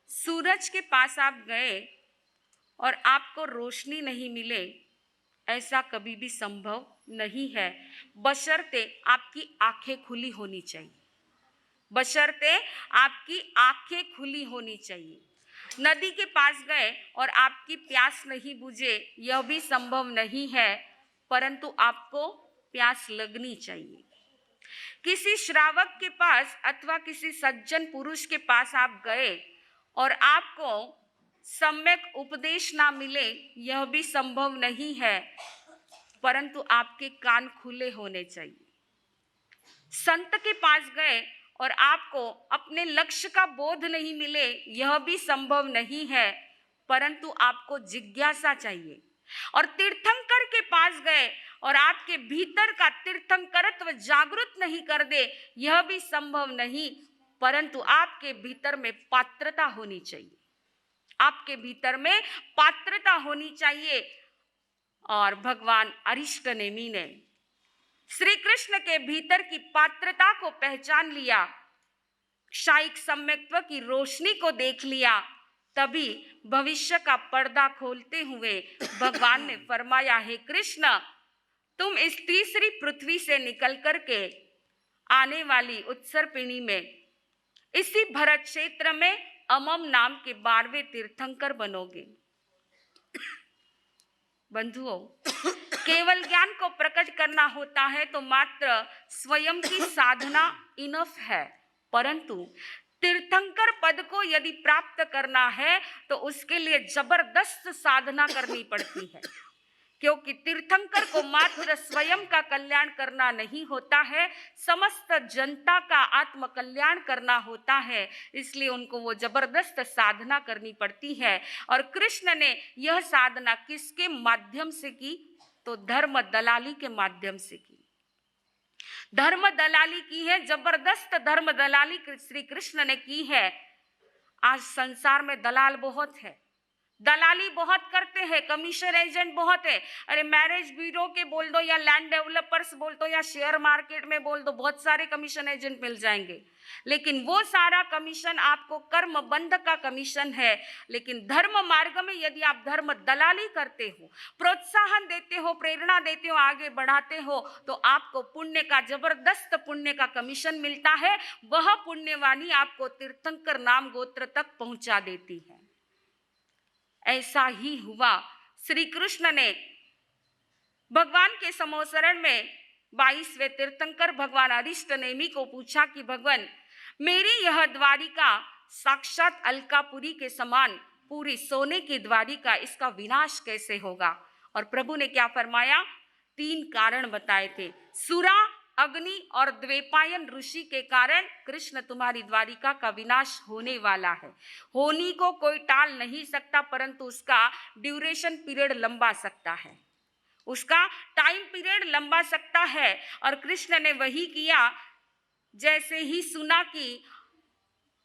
सूरज के पास आप गए और आपको रोशनी नहीं मिले, ऐसा कभी भी संभव नहीं है, बशर्ते आपकी आंखें खुली होनी चाहिए। बशर्ते आपकी आंखें खुली होनी चाहिए। नदी के पास गए और आपकी प्यास नहीं बुझे, यह भी संभव नहीं है, परंतु आपको प्यास लगनी चाहिए। किसी श्रावक के पास अथवा किसी सज्जन पुरुष के पास आप गए और आपको सम्यक उपदेश ना मिले, यह भी संभव नहीं है, परंतु आपके कान खुले होने चाहिए। संत के पास गए और आपको अपने लक्ष्य का बोध नहीं मिले, यह भी संभव नहीं है, परंतु आपको जिज्ञासा चाहिए। और तीर्थंकर के पास गए और आपके भीतर का तीर्थंकरत्व जागृत नहीं कर दे, यह भी संभव नहीं, परंतु आपके भीतर में पात्रता होनी चाहिए। आपके भीतर में पात्रता होनी चाहिए। और भगवान अरिष्टनेमि ने श्री कृष्ण के भीतर की पात्रता को पहचान लिया, शायिक सम्यक्त्व की रोशनी को देख लिया, तभी भविष्य का पर्दा खोलते हुए भगवान ने फरमाया, हे कृष्ण, तुम इस तीसरी पृथ्वी से निकल करके आने वाली उत्सर्पिणी में इसी भरत क्षेत्र में अमम नाम के 12वें तीर्थंकर बनोगे। बंधुओं, केवल ज्ञान को प्रकट करना होता है तो मात्र स्वयं की साधना इनफ है, परंतु तीर्थंकर पद को यदि प्राप्त करना है तो उसके लिए जबरदस्त साधना करनी पड़ती है, क्योंकि तीर्थंकर को मात्र स्वयं का कल्याण करना नहीं होता है, समस्त जनता का आत्म कल्याण करना होता है। इसलिए उनको वो जबरदस्त साधना करनी पड़ती है। और कृष्ण ने यह साधना किसके माध्यम से की? तो धर्म दलाली के माध्यम से की। धर्म दलाली की है, जबरदस्त धर्म दलाली श्री कृष्ण ने की है। आज संसार में दलाल बहुत है, दलाली बहुत करते हैं, कमीशन एजेंट बहुत है। अरे मैरिज ब्यूरो के बोल दो या लैंड डेवलपर्स बोल दो या शेयर मार्केट में बोल दो, बहुत सारे कमीशन एजेंट मिल जाएंगे, लेकिन वो सारा कमीशन आपको कर्म बंध का कमीशन है। लेकिन धर्म मार्ग में यदि आप धर्म दलाली करते हो, प्रोत्साहन देते हो, प्रेरणा देते हो, आगे बढ़ाते हो, तो आपको पुण्य का, जबरदस्त पुण्य का कमीशन मिलता है। वह पुण्यवाणी आपको तीर्थंकर नाम गोत्र तक पहुंचा देती है। ऐसा ही हुआ। श्री कृष्ण ने भगवान के समोसरण में 22वें तीर्थंकर भगवान अरिष्टनेमि को पूछा कि भगवान, मेरी यह द्वारिका साक्षात अलकापुरी के समान पूरी सोने की द्वारिका, इसका विनाश कैसे होगा? और प्रभु ने क्या फरमाया? 3 कारण बताए थे। सुरा, अग्नि और द्वैपायन ऋषि के कारण कृष्ण तुम्हारी द्वारिका का विनाश होने वाला है। होनी को कोई टाल नहीं सकता, परंतु उसका ड्यूरेशन पीरियड लंबा सकता है, उसका टाइम पीरियड लंबा सकता है। और कृष्ण ने वही किया। जैसे ही सुना कि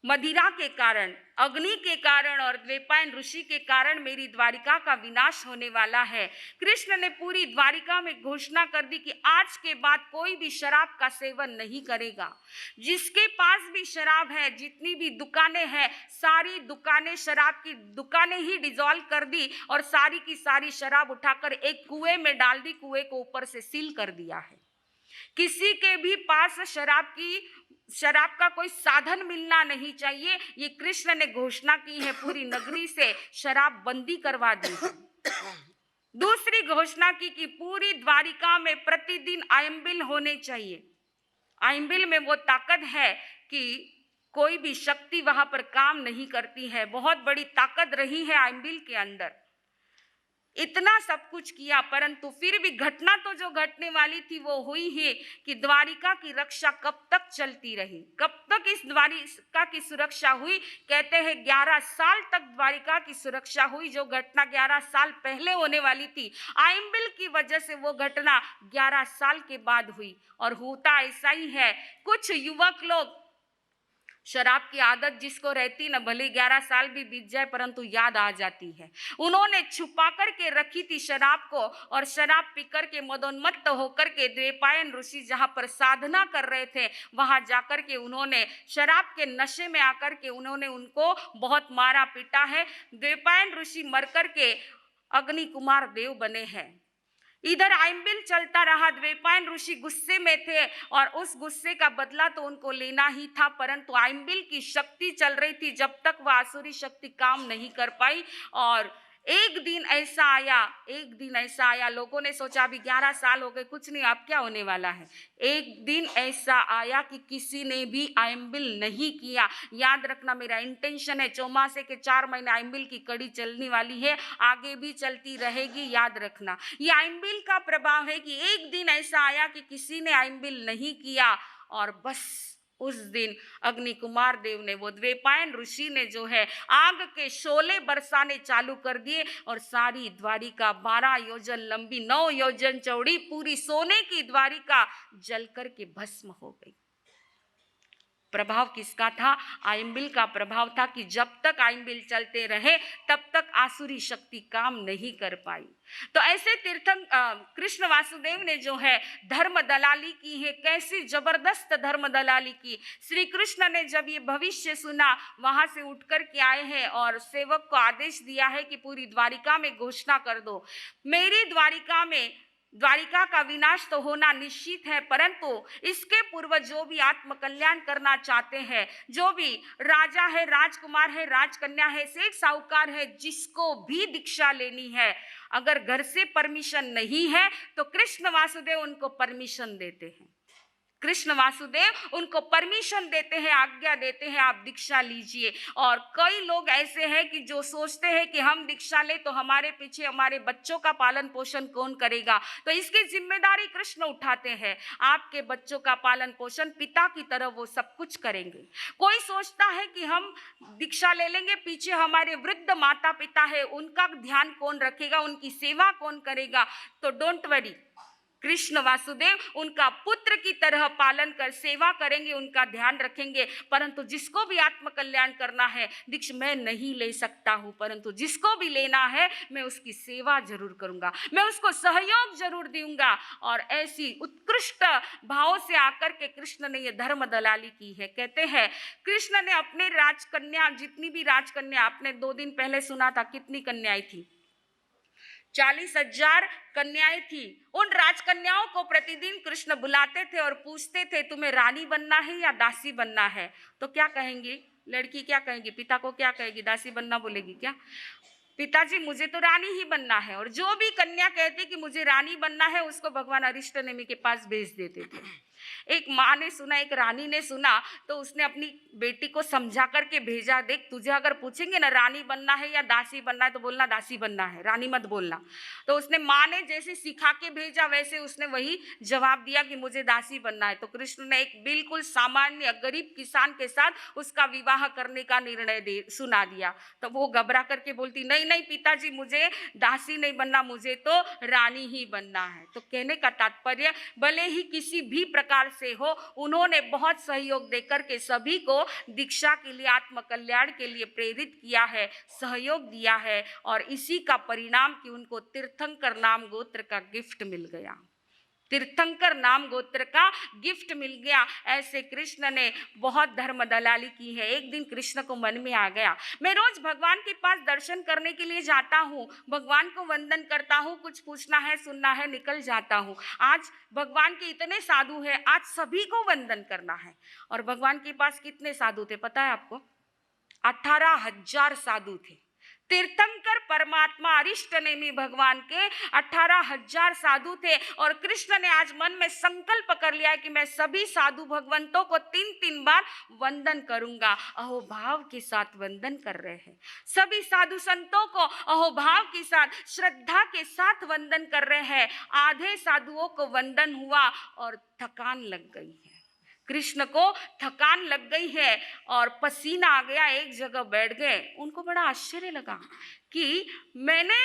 मदिरा के कारण, अग्नि के कारण और द्वैपायन ऋषि के कारण मेरी द्वारिका का विनाश होने वाला है, कृष्ण ने पूरी द्वारिका में घोषणा कर दी कि आज के बाद कोई भी शराब का सेवन नहीं करेगा। जिसके पास भी शराब है, जितनी भी दुकानें हैं, सारी दुकानें, शराब की दुकानें ही डिसॉल्व कर दी और सारी की सारी शराब उठाकर एक कुएं में डाल दी, कुएं को ऊपर से सील कर दिया है। किसी के भी पास शराब का कोई साधन मिलना नहीं चाहिए। ये कृष्ण ने घोषणा की है, पूरी नगरी से शराब बंदी करवा दी है। दूसरी घोषणा की कि पूरी द्वारिका में प्रतिदिन आयंबिल होने चाहिए। आयंबिल में वो ताकत है कि कोई भी शक्ति वहां पर काम नहीं करती है, बहुत बड़ी ताकत रही है आयंबिल के अंदर। इतना सब कुछ किया, परंतु फिर भी घटना तो जो घटने वाली थी वो हुई है कि द्वारिका की रक्षा कब तक चलती रही, कब तक इस द्वारिका की सुरक्षा हुई? कहते हैं 11 साल तक द्वारिका की सुरक्षा हुई। जो घटना 11 साल पहले होने वाली थी, आयंबिल की वजह से वो घटना 11 साल के बाद हुई। और होता ऐसा ही है, कुछ युवक लोग शराब की आदत जिसको रहती न, भले 11 साल भी बीत जाए परंतु याद आ जाती है। उन्होंने छुपा करके रखी थी शराब को, और शराब पीकर के मदोन्मत्त होकर के द्वैपायन ऋषि जहाँ पर साधना कर रहे थे वहां जाकर के उन्होंने शराब के नशे में आकर के उन्होंने उनको बहुत मारा पीटा है। द्वैपायन ऋषि मर करके अग्नि कुमार देव बने हैं। इधर आइम्बिल चलता रहा, द्वैपायन ऋषि गुस्से में थे और उस गुस्से का बदला तो उनको लेना ही था, परंतु आइम्बिल की शक्ति चल रही थी, जब तक वह आसुरी शक्ति काम नहीं कर पाई। और एक दिन ऐसा आया, लोगों ने सोचा अभी 11 साल हो गए, कुछ नहीं, अब क्या होने वाला है। एक दिन ऐसा आया कि किसी ने भी आइम्बिल नहीं किया। याद रखना, मेरा इंटेंशन है चौमासे के 4 महीने आइम्बिल की कड़ी चलने वाली है, आगे भी चलती रहेगी। याद रखना, ये आइम्बिल का प्रभाव है कि एक दिन ऐसा आया कि किसी ने आइम्बिल नहीं किया, और बस उस दिन अग्नि कुमार देव ने, वो द्वैपायन ऋषि ने जो है आग के शोले बरसाने चालू कर दिए, और सारी द्वारिका 12 योजन लंबी 9 योजन चौड़ी पूरी सोने की द्वारिका जल कर के भस्म हो गई। प्रभाव किसका था? आइम्बिल का प्रभाव था कि जब तक आइम्बिल चलते रहे तब तक आसुरी शक्ति काम नहीं कर पाई। तो ऐसे कृष्ण वासुदेव ने जो है धर्म दलाली की है। कैसी जबरदस्त धर्म दलाली की। श्री कृष्ण ने जब ये भविष्य सुना, वहां से उठकर के आए हैं और सेवक को आदेश दिया है कि पूरी द्वारिका में घोषणा कर दो, मेरी द्वारिका का विनाश तो होना निश्चित है, परंतु इसके पूर्व जो भी आत्मकल्याण करना चाहते हैं, जो भी राजा है, राजकुमार है, राजकन्या है, सेठ साहूकार है, जिसको भी दीक्षा लेनी है, अगर घर से परमिशन नहीं है तो कृष्ण वासुदेव उनको परमिशन देते हैं। कृष्ण वासुदेव उनको परमिशन देते हैं, आज्ञा देते हैं, आप दीक्षा लीजिए। और कई लोग ऐसे हैं कि जो सोचते हैं कि हम दीक्षा ले तो हमारे पीछे हमारे बच्चों का पालन पोषण कौन करेगा, तो इसकी जिम्मेदारी कृष्ण उठाते हैं। आपके बच्चों का पालन पोषण पिता की तरह वो सब कुछ करेंगे। कोई सोचता है कि हम दीक्षा ले लेंगे, पीछे हमारे वृद्ध माता पिता है, उनका ध्यान कौन रखेगा, उनकी सेवा कौन करेगा, तो डोंट वरी, कृष्ण वासुदेव उनका पुत्र की तरह पालन कर सेवा करेंगे, उनका ध्यान रखेंगे। परंतु जिसको भी आत्मकल्याण करना है, दीक्षा मैं नहीं ले सकता हूं, परंतु जिसको भी लेना है मैं उसकी सेवा जरूर करूंगा, मैं उसको सहयोग जरूर दूंगा। और ऐसी उत्कृष्ट भाव से आकर के कृष्ण ने यह धर्म दलाली की है। कहते हैं कृष्ण ने अपने राजकन्या, जितनी भी राजकन्या, आपने 2 दिन पहले सुना था कितनी कन्याएं थी, 40,000 कन्याएं थी। उन राजकन्याओं को प्रतिदिन कृष्ण बुलाते थे और पूछते थे तुम्हें रानी बनना है या दासी बनना है। तो क्या कहेंगी लड़की, क्या कहेंगी, पिता को क्या कहेगी, दासी बनना बोलेगी क्या? पिताजी मुझे तो रानी ही बनना है। और जो भी कन्या कहती कि मुझे रानी बनना है, उसको भगवान अरिष्टनेमि के पास भेज देते थे। एक माँ ने सुना, एक रानी ने सुना, तो उसने अपनी बेटी को समझा करके भेजा, देख तुझे अगर पूछेंगे ना रानी बनना है या दासी बनना है तो बोलना दासी बनना है, रानी मत बोलना। तो उसने, माँ ने जैसे सिखा के भेजा वैसे उसने वही जवाब दिया कि मुझे दासी बनना है। तो कृष्ण ने एक बिल्कुल सामान्य गरीब किसान के साथ उसका विवाह करने का निर्णय सुना दिया। तो वो घबरा करके बोलती नहीं नहीं पिताजी, मुझे दासी नहीं बनना, मुझे तो रानी ही बनना है। तो कहने का तात्पर्य, भले ही किसी भी प्रकार से हो, उन्होंने बहुत सहयोग देकर के सभी को दीक्षा के लिए, आत्मकल्याण के लिए प्रेरित किया है, सहयोग दिया है। और इसी का परिणाम कि उनको तीर्थंकर नाम गोत्र का गिफ्ट मिल गया, तीर्थंकर नाम गोत्र का गिफ्ट मिल गया। ऐसे कृष्ण ने बहुत धर्म दलाली की है। एक दिन कृष्ण को मन में आ गया, मैं रोज भगवान के पास दर्शन करने के लिए जाता हूँ, भगवान को वंदन करता हूँ, कुछ पूछना है सुनना है निकल जाता हूँ। आज भगवान के इतने साधु हैं, आज सभी को वंदन करना है। और भगवान के पास कितने साधु थे पता है आपको? 18,000 साधु थे। तीर्थंकर परमात्मा अरिष्टनेमि भगवान के 18,000 साधु थे। और कृष्ण ने आज मन में संकल्प कर लिया है कि मैं सभी साधु भगवंतों को 3-3 बार वंदन करूंगा। अहोभाव के साथ वंदन कर रहे हैं, सभी साधु संतों को अहोभाव के साथ, श्रद्धा के साथ वंदन कर रहे हैं। आधे साधुओं को वंदन हुआ और थकान लग गई है, कृष्ण को थकान लग गई है और पसीना आ गया, एक जगह बैठ गए। उनको बड़ा आश्चर्य लगा कि मैंने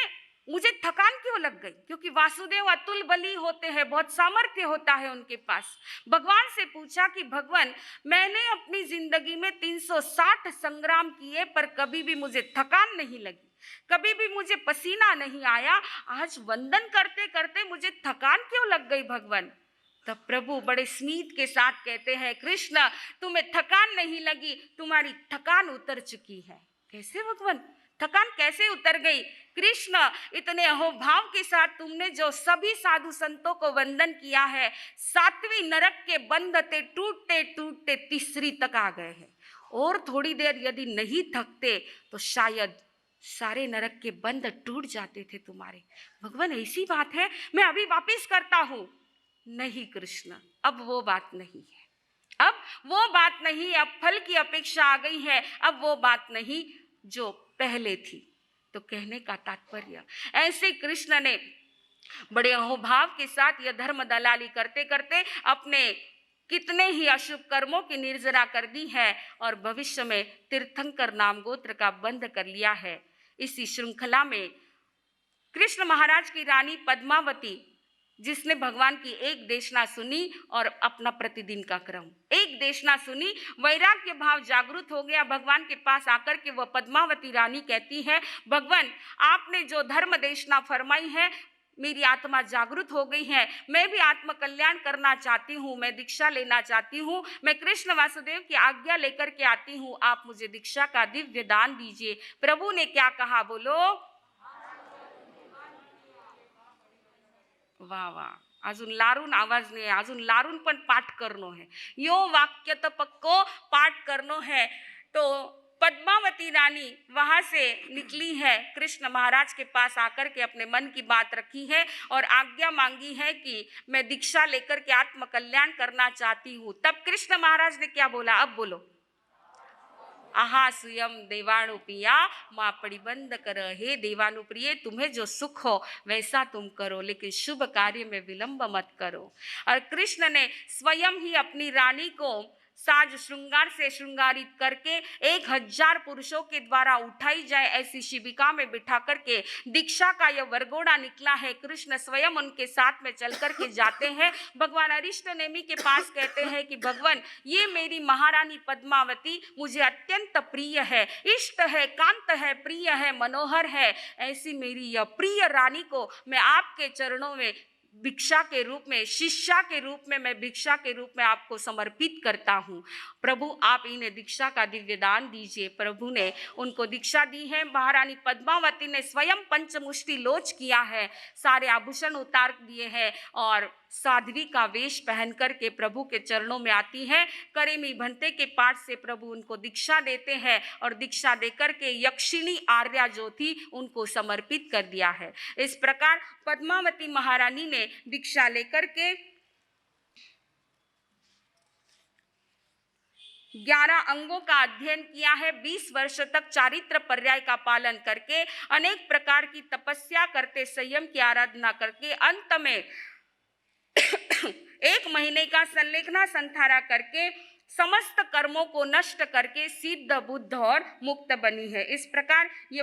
मुझे थकान क्यों लग गई? क्योंकि वासुदेव अतुल बली होते हैं, बहुत सामर्थ्य होता है उनके पास। भगवान से पूछा कि भगवान, मैंने अपनी जिंदगी में 360 संग्राम किए पर कभी भी मुझे थकान नहीं लगी, कभी भी मुझे पसीना नहीं आया, आज वंदन करते करते मुझे थकान क्यों लग गई भगवान? तब प्रभु बड़े स्मित के साथ कहते हैं, कृष्ण तुम्हें थकान नहीं लगी, तुम्हारी थकान उतर चुकी है। कैसे भगवान, थकान कैसे उतर गई? कृष्ण, इतने अहोभाव के साथ तुमने जो सभी साधु संतों को वंदन किया है, 7वीं नरक के बंध थे टूटते टूटते 3री तक आ गए हैं, और थोड़ी देर यदि नहीं थकते तो शायद सारे नरक के बंध टूट जाते थे तुम्हारे। भगवान ऐसी बात है, मैं अभी वापिस करता हूं। नहीं कृष्ण, अब वो बात नहीं है, अब वो बात नहीं, अब फल की अपेक्षा आ गई है, अब वो बात नहीं जो पहले थी। तो कहने का तात्पर्य, ऐसे कृष्ण ने बड़े अहोभाव के साथ यह धर्म दलाली करते करते अपने कितने ही अशुभ कर्मों की निर्जरा कर दी है और भविष्य में तीर्थंकर नाम गोत्र का बंध कर लिया है। इसी श्रृंखला में कृष्ण महाराज की रानी पद्मावती, जिसने भगवान की एक देशना सुनी और अपना प्रतिदिन का क्रम, एक देशना सुनी, वैराग्य भाव जागृत हो गया। भगवान के पास आकर के वह पद्मावती रानी कहती है, भगवान आपने जो धर्म देशना फरमाई है, मेरी आत्मा जागृत हो गई है, मैं भी आत्म कल्याण करना चाहती हूँ, मैं दीक्षा लेना चाहती हूँ, मैं कृष्ण वासुदेव की आज्ञा लेकर के आती हूँ, आप मुझे दीक्षा का दिव्य दान दीजिए। प्रभु ने क्या कहा, बोलो वाह वाह, अजून लारून आवाज नाही, अजून लारून पण पाठ करनो है, यो वाक्य तो पक्को पाठ करनो है। तो पद्मावती रानी वहां से निकली है, कृष्ण महाराज के पास आकर के अपने मन की बात रखी है और आज्ञा मांगी है कि मैं दीक्षा लेकर के आत्म कल्याण करना चाहती हूँ। तब कृष्ण महाराज ने क्या बोला, अब बोलो, आहा स्वयं देवानुप्रिया माँ परिबंध कर, हे देवानुप्रिय तुम्हें जो सुख हो वैसा तुम करो, लेकिन शुभ कार्य में विलंब मत करो। और कृष्ण ने स्वयं ही अपनी रानी को साज श्रृंगार से श्रृंगारित करके 1000 पुरुषों के द्वारा उठाई जाए ऐसी शिविका में बिठा करके दीक्षा का यह वरगोड़ा निकला है। कृष्ण स्वयं उनके साथ में चल करके जाते हैं। भगवान अरिष्ट नेमि के पास कहते हैं कि भगवान, ये मेरी महारानी पद्मावती मुझे अत्यंत प्रिय है, इष्ट है, कांत है, प्रिय है, मनोहर है। ऐसी मेरी यह प्रिय रानी को मैं आपके चरणों में भिक्षा के रूप में, शिष्या के रूप में, मैं भिक्षा के रूप में आपको समर्पित करता हूँ। प्रभु आप इन्हें दीक्षा का दिव्य दान दीजिए। प्रभु ने उनको दीक्षा दी है। महारानी पद्मावती ने स्वयं पंचमुष्टि लोच किया है, सारे आभूषण उतार दिए हैं और साध्वी का वेश पहन करके प्रभु के चरणों में आती है। करेमी भंते के पाठ से प्रभु उनको दीक्षा देते हैं और दीक्षा देकर के यक्षिणी आर्या जो थी उनको समर्पित कर दिया है। इस प्रकार पद्मावती महारानी ने दीक्षा लेकर के 11 अंगों का अध्ययन किया है। 20 वर्ष तक चारित्र पर्याय का पालन करके, अनेक प्रकार की तपस्या करते, संयम की आराधना करके, अंत में 1 महीने का संलेखना संथारा करके समस्त कर्मों को नष्ट करके सिद्ध, बुद्ध और मुक्त बनी है। इस प्रकार ये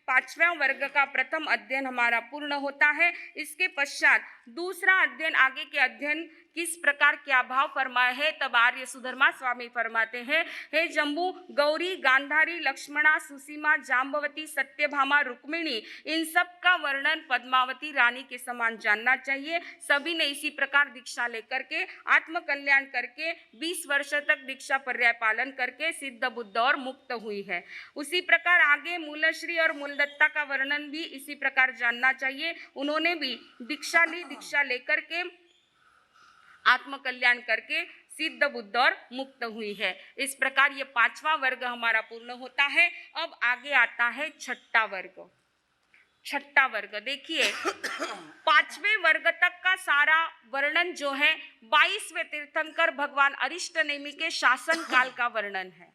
5वां वर्ग का प्रथम अध्ययन हमारा पूर्ण होता है। इसके पश्चात दूसरा अध्ययन, आगे के अध्ययन किस प्रकार क्या भाव फरमाए है, तब आर्य सुधर्मा स्वामी फरमाते हैं, हे जम्बू, गौरी, गांधारी, लक्ष्मणा, सुसीमा, जाम्बवती, सत्यभामा, रुक्मिणी, इन सब का वर्णन पद्मावती रानी के समान जानना चाहिए। सभी ने इसी प्रकार दीक्षा लेकर के आत्म कल्याण करके 20 वर्ष तक दीक्षा पर्याय पालन करके सिद्ध, बुद्ध और मुक्त हुई है। उसी प्रकार आगे मूलश्री और मूलदत्ता का वर्णन भी इसी प्रकार जानना चाहिए। उन्होंने भी दीक्षा ली, दीक्षा लेकर के आत्म कल्याण करके सिद्ध, बुद्ध और मुक्त हुई है। इस प्रकार ये 5वां वर्ग हमारा पूर्ण होता है। अब आगे आता है 6ठा वर्ग। 6ठा वर्ग देखिए, 5वें वर्ग तक का सारा वर्णन जो है 22वें तीर्थंकर भगवान अरिष्ट नेमि के शासन काल का वर्णन है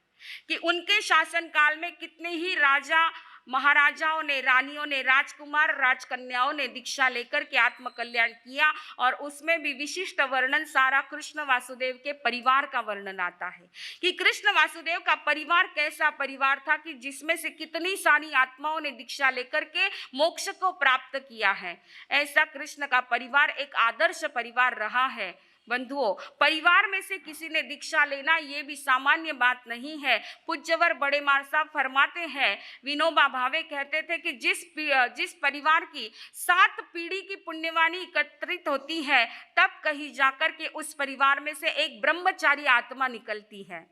कि उनके शासन काल में कितने ही राजा महाराजाओं ने, रानियों ने, राजकुमार राजकन्याओं ने दीक्षा लेकर के आत्म कल्याण किया और उसमें भी विशिष्ट वर्णन सारा कृष्ण वासुदेव के परिवार का वर्णन आता है कि कृष्ण वासुदेव का परिवार कैसा परिवार था कि जिसमें से कितनी सारी आत्माओं ने दीक्षा लेकर के मोक्ष को प्राप्त किया है। ऐसा कृष्ण का परिवार एक आदर्श परिवार रहा है। बंधुओं, परिवार में से किसी ने दीक्षा लेना ये भी सामान्य बात नहीं है। पूज्यवर बड़े मार साहब फरमाते हैं, विनोबा भावे कहते थे कि जिस परिवार की 7 पीढ़ी की पुण्यवाणी एकत्रित होती है, तब कहीं जाकर के उस परिवार में से एक ब्रह्मचारी आत्मा निकलती है,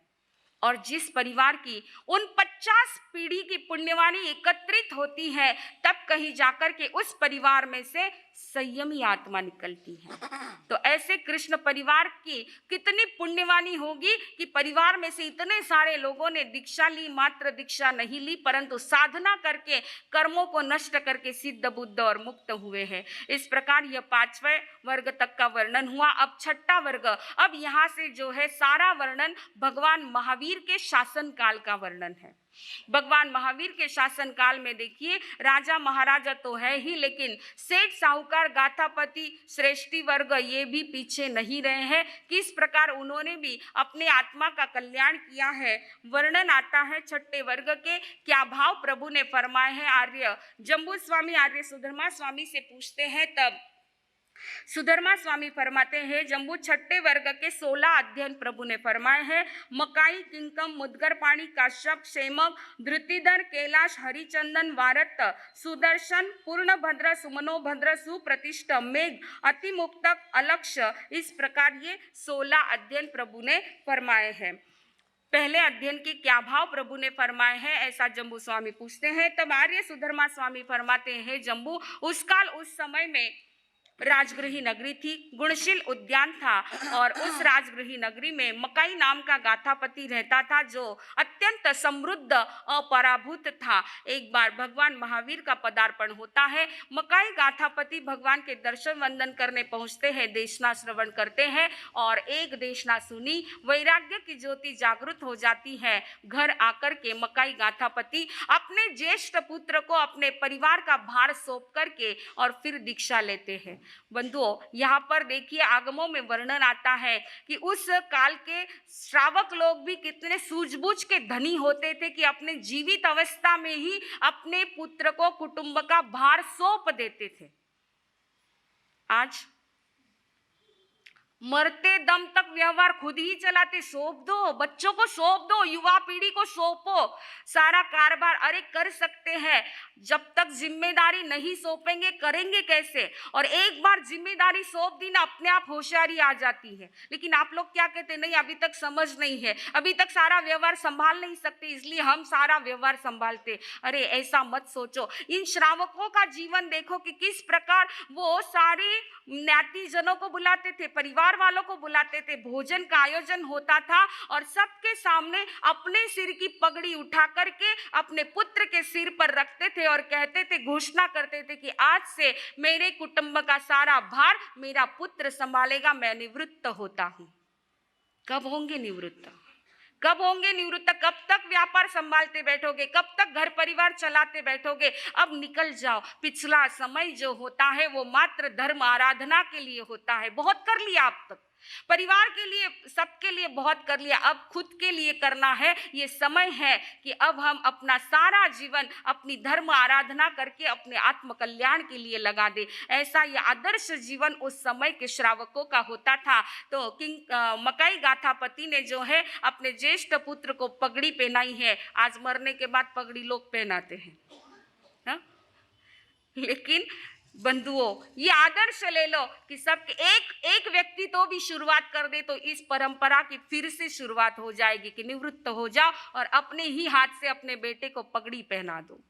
और जिस परिवार की उन 50 पीढ़ी की पुण्यवाणी एकत्रित होती है, तब कहीं जाकर के उस परिवार में से संयमी आत्मा निकलती है। तो ऐसे कृष्ण परिवार की कितनी पुण्यवाणी होगी कि परिवार में से इतने सारे लोगों ने दीक्षा ली, मात्र दीक्षा नहीं ली परंतु साधना करके कर्मों को नष्ट करके सिद्ध बुद्ध और मुक्त हुए हैं। इस प्रकार यह 5वें वर्ग तक का वर्णन हुआ। अब 6ठा वर्ग, अब यहाँ से जो है सारा वर्णन भगवान महावीर के शासन काल का वर्णन है। भगवान महावीर के शासन काल में देखिए, राजा महाराजा तो है ही, लेकिन सेठ साहूकार गाथापति श्रेष्ठी वर्ग ये भी पीछे नहीं रहे हैं। किस प्रकार उन्होंने भी अपने आत्मा का कल्याण किया है, वर्णन आता है 6ठे वर्ग के। क्या भाव प्रभु ने फरमाए हैं। आर्य जम्बू स्वामी आर्य सुधर्मा स्वामी से पूछते हैं, तब सुधर्मा स्वामी फरमाते हैं, जम्बू 6ठे वर्ग के 16 अध्ययन प्रभु ने फरमाए हैं। मकाई, किंकम, मुदगर पाणी, काश्यप, क्षेमक, धृतिधर, कैलाश, हरिचंदन, वारत, सुदर्शन, पूर्णभद्र, सुमनोभद्र, सुप्रतिष्ठ, मेघ, अतिमुक्तक, अलक्ष, इस प्रकार ये 16 अध्ययन प्रभु ने फरमाए हैं। पहले अध्ययन के क्या भाव प्रभु ने फरमाए हैं, ऐसा जम्बू स्वामी पूछते हैं। तब आर्य सुधर्मा स्वामी फरमाते हैं, जम्बू उस काल उस समय में राजगृही नगरी थी, गुणशील उद्यान था, और उस राजगृही नगरी में मकाई नाम का गाथापति रहता था जो अत्यंत समृद्ध अपराभूत था। एक बार भगवान महावीर का पदार्पण होता है। मकाई गाथापति भगवान के दर्शन वंदन करने पहुंचते हैं, देशना श्रवण करते हैं और एक देशना सुनी, वैराग्य की ज्योति जागृत हो जाती है। घर आकर के मकाई गाथापति अपने ज्येष्ठ पुत्र को अपने परिवार का भार सौंप करके और फिर दीक्षा लेते हैं। बंधुओं, यहाँ पर देखिए आगमों में वर्णन आता है कि उस काल के श्रावक लोग भी कितने सूझबूझ के धनी होते थे कि अपने जीवित अवस्था में ही अपने पुत्र को कुटुंब का भार सौंप देते थे। आज मरते दम तक व्यवहार खुद ही चलाते, सौंप दो, बच्चों को सौंप दो, युवा पीढ़ी को सौंपो, सारा कारोबार अरे कर सकते हैं। जब तक जिम्मेदारी नहीं सौंपेंगे करेंगे कैसे। और एक बार जिम्मेदारी सौंप दी ना, अपने आप होशियारी आ जाती है। लेकिन आप लोग क्या कहते, नहीं अभी तक समझ नहीं है, अभी तक सारा व्यवहार संभाल नहीं सकते इसलिए हम सारा व्यवहार संभालते। अरे ऐसा मत सोचो। इन श्रावकों का जीवन देखो कि किस प्रकार वो सारे ज्ञातिजनों को बुलाते थे, परिवार वालों को बुलाते थे, भोजन का आयोजन होता था और सबके सामने अपने सिर की पगड़ी उठा करके अपने पुत्र के सिर पर रखते थे और कहते थे, घोषणा करते थे कि आज से मेरे कुटुंब का सारा भार मेरा पुत्र संभालेगा, मैं निवृत्त होता हूं। कब होंगे निवृत्त? कब होंगे निवृत्त? कब तक व्यापार संभालते बैठोगे? कब तक घर परिवार चलाते बैठोगे? अब निकल जाओ। पिछला समय जो होता है वो मात्र धर्म आराधना के लिए होता है। बहुत कर लिया अब तक, परिवार के लिए, सबके लिए बहुत कर लिया, अब खुद के लिए करना है। ये समय है कि अब हम अपना सारा जीवन अपनी धर्म आराधना करके अपने आत्म कल्याण के लिए लगा दे। ऐसा ये आदर्श जीवन उस समय के श्रावकों का होता था। तो मकाई गाथापति ने जो है अपने ज्येष्ठ पुत्र को पगड़ी पहनाई है। आज मरने के बाद पगड़ी लोग पहनाते हैं ना? लेकिन बंधुओं, ये आदर्श ले लो कि सब एक व्यक्ति तो भी शुरुआत कर दे तो इस परंपरा की फिर से शुरुआत हो जाएगी कि निवृत्त हो जाओ और अपने ही हाथ से अपने बेटे को पगड़ी पहना दो।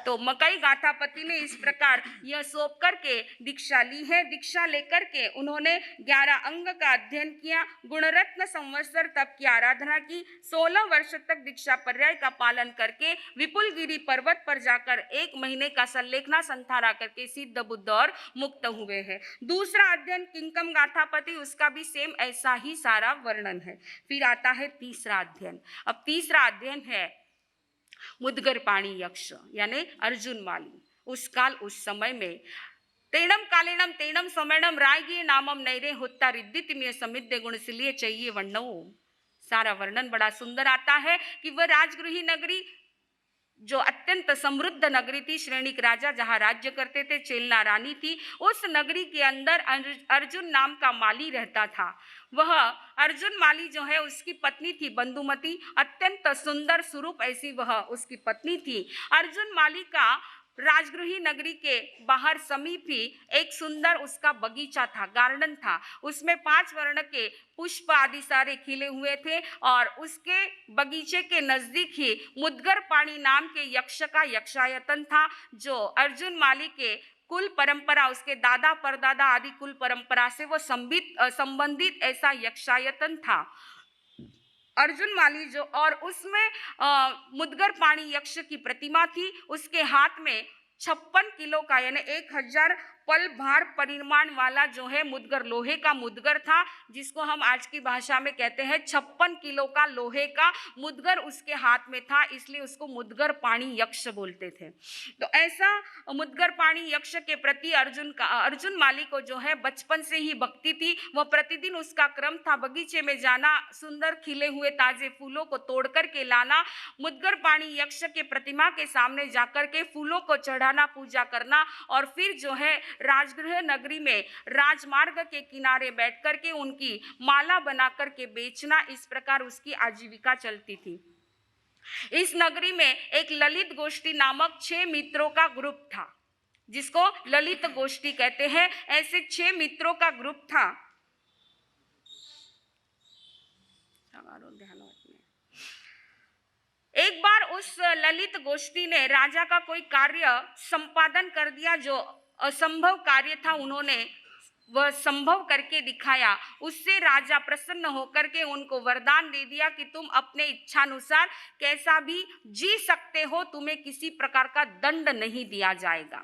तो मकाई गाथापति ने इस प्रकार यह सौंप करके दीक्षा ली है। दीक्षा लेकर के उन्होंने 11 अंग का अध्ययन किया, गुणरत्न संवत्सर तप की आराधना की, 16 वर्ष तक दीक्षा पर्याय का पालन करके विपुलगिरी पर्वत पर जाकर 1 महीने का संलेखना संथारा करके सिद्ध बुद्ध और मुक्त हुए हैं। दूसरा अध्ययन किंकम गाथापति, उसका भी सेम ऐसा ही सारा वर्णन है। फिर आता है तीसरा अध्ययन। अब तीसरा अध्ययन है मुद्गर पाणी यक्ष यानी अर्जुन माली। उस काल उस समय में तेणम कालेणम तेणम समयणम रायगी नामम नैरे होता रिद्धितिमय समिद्य गुण सिलिए चाहिए वर्णो। सारा वर्णन बड़ा सुंदर आता है कि वह राजगृही नगरी जो अत्यंत समृद्ध नगरी थी, श्रेणिक राजा जहां राज्य करते थे, चेलना रानी थी, उस नगरी के अंदर अर्जुन नाम का माली रहता था। वह अर्जुन माली जो है उसकी पत्नी थी बंधुमती, अत्यंत सुंदर स्वरूप ऐसी वह उसकी पत्नी थी। अर्जुन माली का राजगृही नगरी के बाहर समीप ही एक सुंदर उसका बगीचा था, गार्डन था। उसमें 5 वर्ण के पुष्प आदि सारे खिले हुए थे और उसके बगीचे के नजदीक ही मुद्गर पाणी नाम के यक्ष का यक्षायतन था, जो अर्जुन माली के कुल परंपरा, उसके दादा परदादा आदि कुल परंपरा से वो संबंधित ऐसा यक्षायतन था अर्जुन माली जो। और उसमें मुद्गर पाणी यक्ष की प्रतिमा थी। उसके हाथ में 56 किलो का यानी 1000 पल भार परिमाण वाला जो है मुद्गर, लोहे का मुद्गर था, जिसको हम आज की भाषा में कहते हैं 56 किलो का लोहे का मुद्गर उसके हाथ में था, इसलिए उसको मुद्गर पाणी यक्ष बोलते थे। तो ऐसा मुद्गर पाणी यक्ष के प्रति अर्जुन माली को जो है बचपन से ही भक्ति थी। वह प्रतिदिन उसका क्रम था बगीचे में जाना, सुंदर खिले हुए ताजे फूलों को तोड़ करके लाना, मुद्गर पाणी यक्ष के प्रतिमा के सामने जाकर के फूलों को चढ़ाना, पूजा करना और फिर जो है राजगृह नगरी में राजमार्ग के किनारे बैठ करके उनकी माला बना करके बेचना, इस प्रकार उसकी आजीविका चलती थी। इस नगरी में एक ललित गोष्ठी नामक 6 मित्रों का ग्रुप था, जिसको ललित गोष्ठी कहते हैं। ऐसे 6 मित्रों का ग्रुप था। एक बार उस ललित गोष्ठी ने राजा का कोई कार्य संपादन कर दिया, जो असंभव कार्य था उन्होंने वह संभव करके दिखाया। उससे राजा प्रसन्न होकर के उनको वरदान दे दिया कि तुम अपने इच्छानुसार कैसा भी जी सकते हो, तुम्हें किसी प्रकार का दंड नहीं दिया जाएगा।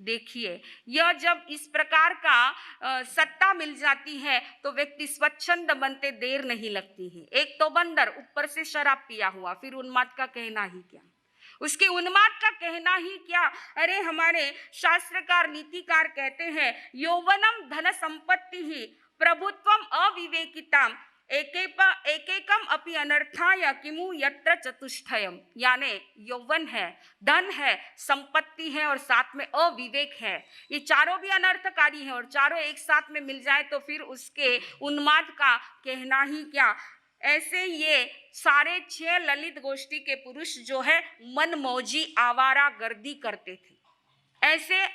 देखिए, यह जब इस प्रकार का सत्ता मिल जाती है तो व्यक्ति स्वच्छंद बनते देर नहीं लगती है। एक तो बंदर, ऊपर से शराब पिया हुआ, फिर उन्माद का कहना ही क्या, उसके उन्माद का कहना ही क्या। अरे हमारे शास्त्रकार नीतिकार कहते हैं, यौवनम धन संपत्ति ही प्रभुत्वम अविवेकिताम एकेकम अपि अनर्थाय किमु यत्र चतुष्टयम। यानी यौवन है, धन है, संपत्ति है और साथ में अविवेक है, ये चारों भी अनर्थकारी है और चारों एक साथ में मिल जाए तो फिर उसके उन्माद का कहना ही क्या। ऐसे ये सारे 6 ललित गोष्ठी के पुरुष जो है मनमौजी आवारा गर्दी करते थे। ऐसे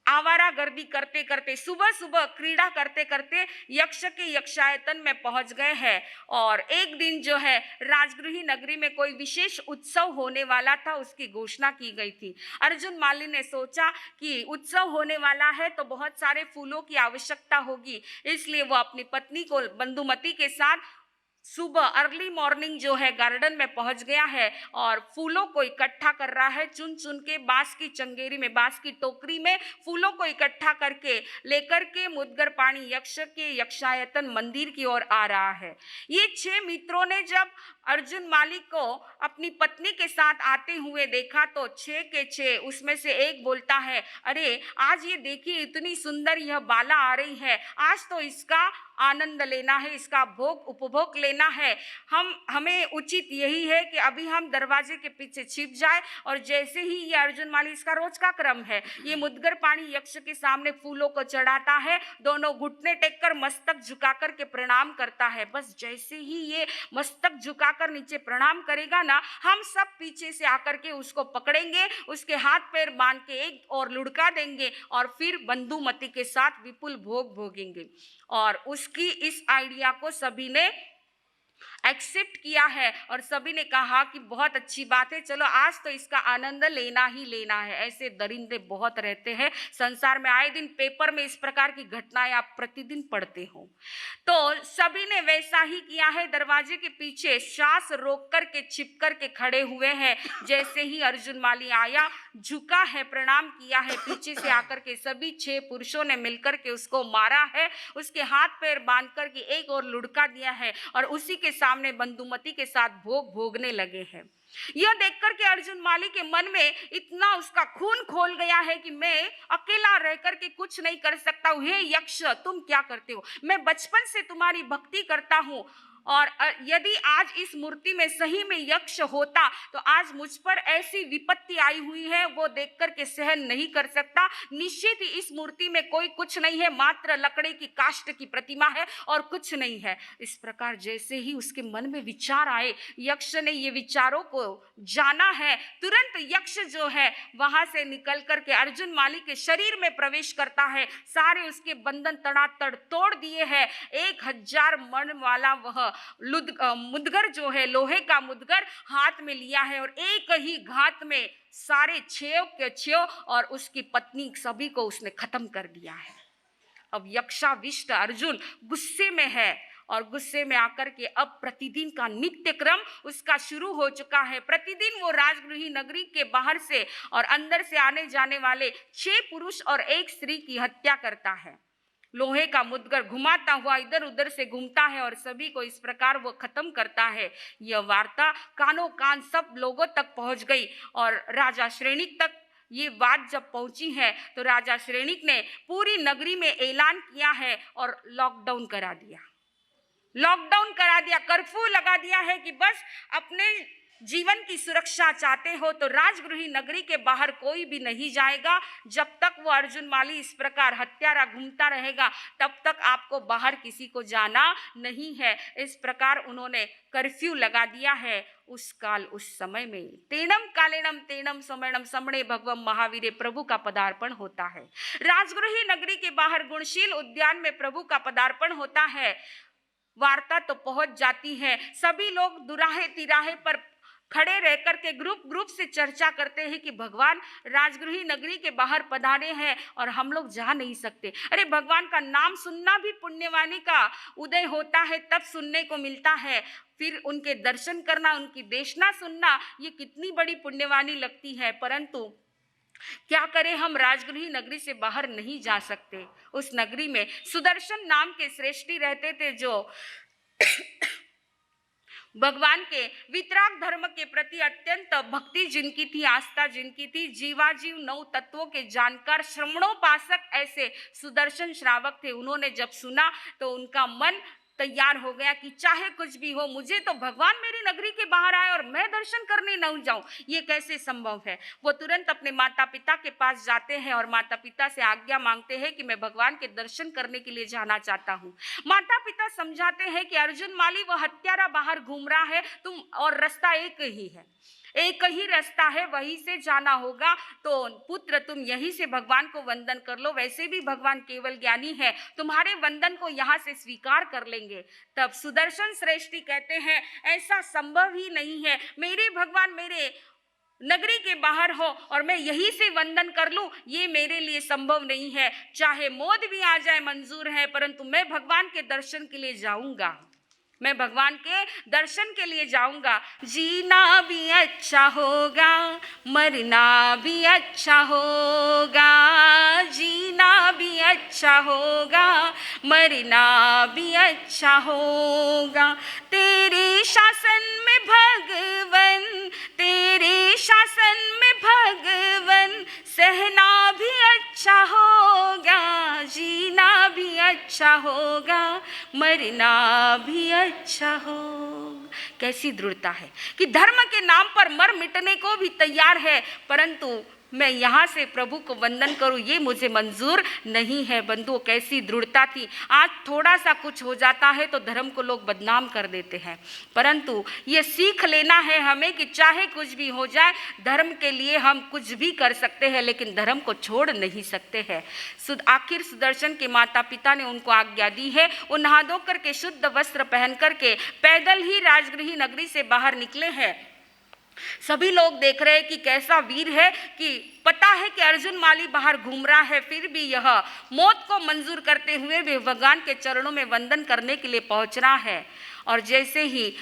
आवारा गर्दी करते करते सुबह सुबह क्रीड़ा करते करते यक्ष के यक्षायतन में पहुंच गए हैं। और एक दिन जो है राजगृही नगरी में कोई विशेष उत्सव होने वाला था, उसकी घोषणा की गई थी। अर्जुन माली ने सोचा कि उत्सव होने वाला है तो बहुत सारे फूलों की आवश्यकता होगी, इसलिए वो अपनी पत्नी को बंधुमती के साथ सुबह अर्ली मॉर्निंग जो है गार्डन में पहुंच गया है और फूलों को इकट्ठा कर रहा है। चुन चुन के बांस की चंगेरी में, बांस की टोकरी में फूलों को इकट्ठा करके लेकर के मुद्गर पाणी यक्ष के यक्षायतन मंदिर की ओर आ रहा है। ये 6 मित्रों ने जब अर्जुन माली को अपनी पत्नी के साथ आते हुए देखा तो 6 के 6 उसमें से एक बोलता है, अरे आज ये देखिए इतनी सुंदर यह बाला आ रही है, आज तो इसका आनंद लेना है, इसका भोग उपभोग लेना है। हमें उचित यही है कि अभी हम दरवाजे के पीछे छिप जाए और जैसे ही ये अर्जुन माली, इसका रोज का क्रम है, ये मुद्गर पाणी यक्ष के सामने फूलों को चढ़ाता है, दोनों घुटने टेक कर मस्तक झुकाकर के प्रणाम करता है। बस जैसे ही ये मस्तक झुकाकर नीचे प्रणाम करेगा ना, हम सब पीछे से आकर के उसको पकड़ेंगे, उसके हाथ पैर बांध के एक और लुढ़का देंगे और फिर बंधुमती के साथ विपुल भोग भोगेंगे। और उसकी इस आइडिया को सभी ने एक्सेप्ट किया है और सभी ने कहा कि बहुत अच्छी बात है, चलो आज तो इसका आनंद लेना ही लेना है। ऐसे दरिंदे बहुत रहते हैं संसार में, आए दिन पेपर में इस प्रकार की घटनाएं आप प्रतिदिन पढ़ते हो। तो सभी ने वैसा ही किया है, दरवाजे के पीछे श्वास रोक कर के छिप कर के खड़े हुए हैं। जैसे ही अर्जुन माली आया, झुका है, प्रणाम किया है, पीछे से आकर के सभी 6 पुरुषों ने मिलकर के उसको मारा है, उसके हाथ पैर बांध कर के एक और लुढ़का दिया है और उसी के सामने सामने बंधुमती के साथ भोग भोगने लगे हैं। यह देखकर के अर्जुन माली के मन में इतना उसका खून खोल गया है कि मैं अकेला रह करके कुछ नहीं कर सकता हूँ। हे यक्ष, तुम क्या करते हो? मैं बचपन से तुम्हारी भक्ति करता हूँ, और यदि आज इस मूर्ति में सही में यक्ष होता तो आज मुझ पर ऐसी विपत्ति आई हुई है वो देख करके सहन नहीं कर सकता। निश्चित ही इस मूर्ति में कोई कुछ नहीं है, मात्र लकड़ी की काष्ठ की प्रतिमा है और कुछ नहीं है। इस प्रकार जैसे ही उसके मन में विचार आए, यक्ष ने ये विचारों को जाना है, तुरंत यक्ष जो है वहां से निकल करके अर्जुन माली के शरीर में प्रवेश करता है। सारे उसके बंधन तड़ातड़ तोड़ दिए हैं। 1000 मण वाला वह मुदगर जो है, लोहे का मुदगर हाथ में लिया है और एक ही घात में सारे 6 के 6 और उसकी पत्नी सभी को उसने खत्म कर दिया है। अब यक्षाविष्ट अर्जुन गुस्से में है और गुस्से में आकर के अब प्रतिदिन का नित्य क्रम उसका शुरू हो चुका है। प्रतिदिन वो राजगृही नगरी के बाहर से और अंदर से आने जाने वाले 6 पुरुष और 1 स्त्री की हत्या करता है। लोहे का मुदगर घुमाता हुआ इधर उधर से घूमता है और सभी को इस प्रकार वो खत्म करता है। यह वार्ता कानों कान सब लोगों तक पहुंच गई और राजा श्रेणिक तक ये बात जब पहुंची है तो राजा श्रेणिक ने पूरी नगरी में ऐलान किया है और लॉकडाउन करा दिया। कर्फ्यू लगा दिया है कि बस अपने जीवन की सुरक्षा चाहते हो तो राजगृही नगरी के बाहर कोई भी नहीं जाएगा। जब तक वो अर्जुन माली इस प्रकार हत्यारा घूमता रहेगा तब तक आपको बाहर किसी को जाना नहीं है। इस प्रकार उन्होंने कर्फ्यू लगा दिया है। उस समय में तेणम कालेणम तेणम समयणम समणे भगवम महावीरे प्रभु का पदार्पण होता है। राजगृही नगरी के बाहर गुणशील उद्यान में प्रभु का पदार्पण होता है। वार्ता तो पहुंच जाती है। सभी लोग दुराहे तिराहे पर खड़े रहकर के ग्रुप से चर्चा करते हैं कि भगवान राजगृही नगरी के बाहर पधारे हैं और हम लोग जा नहीं सकते। अरे भगवान का नाम सुनना भी पुण्यवाणी का उदय होता है, तब सुनने को मिलता है। फिर उनके दर्शन करना, उनकी देशना सुनना, ये कितनी बड़ी पुण्यवाणी लगती है। परंतु क्या करें, हम राजगृही नगरी से बाहर नहीं जा सकते। उस नगरी में सुदर्शन नाम के श्रेष्ठी रहते थे जो भगवान के वितराग धर्म के प्रति अत्यंत भक्ति जिनकी थी, आस्था जिनकी थी, जीवाजीव 9 तत्वों के जानकार श्रवणोपासक ऐसे सुदर्शन श्रावक थे। उन्होंने जब सुना तो उनका मन तैयार हो गया कि चाहे कुछ भी हो, मुझे तो भगवान मेरी नगरी के बाहर आए और मैं दर्शन करने न जाऊं, ये कैसे संभव है। वो तुरंत अपने माता पिता के पास जाते हैं और माता पिता से आज्ञा मांगते हैं कि मैं भगवान के दर्शन करने के लिए जाना चाहता हूँ। माता पिता समझाते हैं कि अर्जुन माली वो हत्यारा बाहर घूम रहा है, तुम और रास्ता एक ही है, एक ही रास्ता है, वहीं से जाना होगा। तो पुत्र तुम यहीं से भगवान को वंदन कर लो, वैसे भी भगवान केवल ज्ञानी है, तुम्हारे वंदन को यहाँ से स्वीकार कर लेंगे। तब सुदर्शन श्रेष्ठी कहते हैं ऐसा संभव ही नहीं है, मेरे भगवान मेरे नगरी के बाहर हो और मैं यहीं से वंदन कर लूं, ये मेरे लिए संभव नहीं है। चाहे मौत भी आ जाए मंजूर है, परंतु मैं भगवान के दर्शन के लिए जाऊंगा, मैं भगवान के दर्शन के लिए जाऊंगा। जीना भी अच्छा होगा, मरना भी अच्छा होगा, जीना भी अच्छा होगा, मरना भी अच्छा होगा। तेरे शासन में भगवन, तेरे शासन में भगवन, सहना भी अच्छा होगा, जीना भी अच्छा होगा, मरना भी अच्छा हो। कैसी दृढ़ता है कि धर्म के नाम पर मर मिटने को भी तैयार है, परंतु मैं यहाँ से प्रभु को वंदन करूँ ये मुझे मंजूर नहीं है। बंधुओं, कैसी दृढ़ता थी। आज थोड़ा सा कुछ हो जाता है तो धर्म को लोग बदनाम कर देते हैं, परंतु ये सीख लेना है हमें कि चाहे कुछ भी हो जाए, धर्म के लिए हम कुछ भी कर सकते हैं, लेकिन धर्म को छोड़ नहीं सकते हैं। आखिर सुदर्शन के माता पिता ने उनको आज्ञा दी है, वो नहा धो करके शुद्ध वस्त्र पहन करके पैदल ही राजगृही नगरी से बाहर निकले हैं। सभी लोग देख रहे हैं कि कैसा वीर है, कि पता है कि अर्जुन माली बाहर घूम रहा है, फिर भी यह मौत को मंजूर करते हुए भी भगवान के चरणों में वंदन करने के लिए पहुंच रहा है। और जैसे ही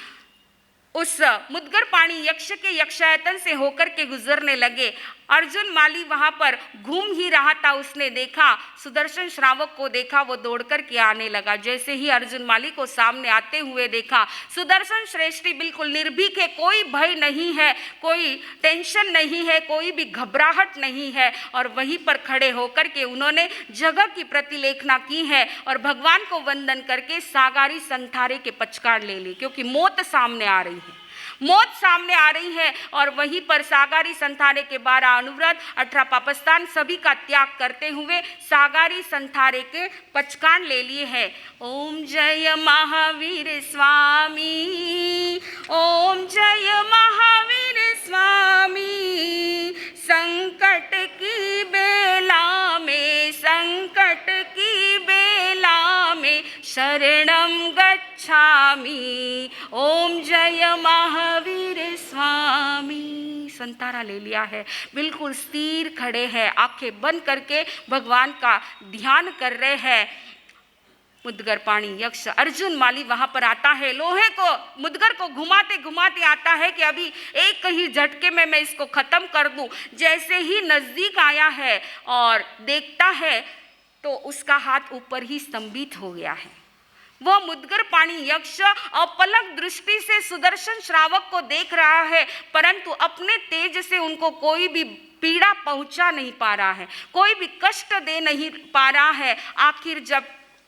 उस मुद्गर पाणी यक्ष के यक्षायतन से होकर के गुजरने लगे। अर्जुन माली वहां पर घूम ही रहा था, उसने देखा, सुदर्शन श्रावक को देखा, वो दौड़ कर के आने लगा। जैसे ही अर्जुन माली को सामने आते हुए देखा, सुदर्शन श्रेष्ठी बिल्कुल निर्भीक है, कोई भय नहीं है, कोई टेंशन नहीं है, कोई भी घबराहट नहीं है, और वहीं पर खड़े होकर के उन्होंने जगह की प्रतिलेखना की है और भगवान को वंदन करके सागारी संथारे के पचकार ले ली, क्योंकि मौत सामने आ रही है, मौत सामने आ रही है। और वहीं पर सागारी संथारे के 12 अनुव्रत, 18 पापस्थान सभी का त्याग करते हुए सागारी संथारे के पचकान ले लिए हैं। ओम जय महावीर स्वामी, ओम जय महावीर स्वामी, संकट की बेला में, संकट की बेला में शरणम गच्छामि, ओम जय महावीर स्वामी। संतारा ले लिया है, बिल्कुल स्थिर खड़े हैं, आंखें बंद करके भगवान का ध्यान कर रहे हैं। मुद्गर पाणी यक्ष अर्जुन माली वहां पर आता है, लोहे को मुद्गर को घुमाते घुमाते आता है कि अभी एक ही झटके में मैं इसको खत्म कर दूं। जैसे ही नजदीक आया है और देखता है तो उसका हाथ ऊपर ही स्तंभित हो गया है। वह मुद्गर पाणी यक्ष अपलक दृष्टि से सुदर्शन श्रावक को देख रहा है, परंतु अपने तेज से उनको कोई भी पीड़ा पहुंचा नहीं पा रहा है, कोई भी कष्ट दे नहीं पा रहा है। आखिर जब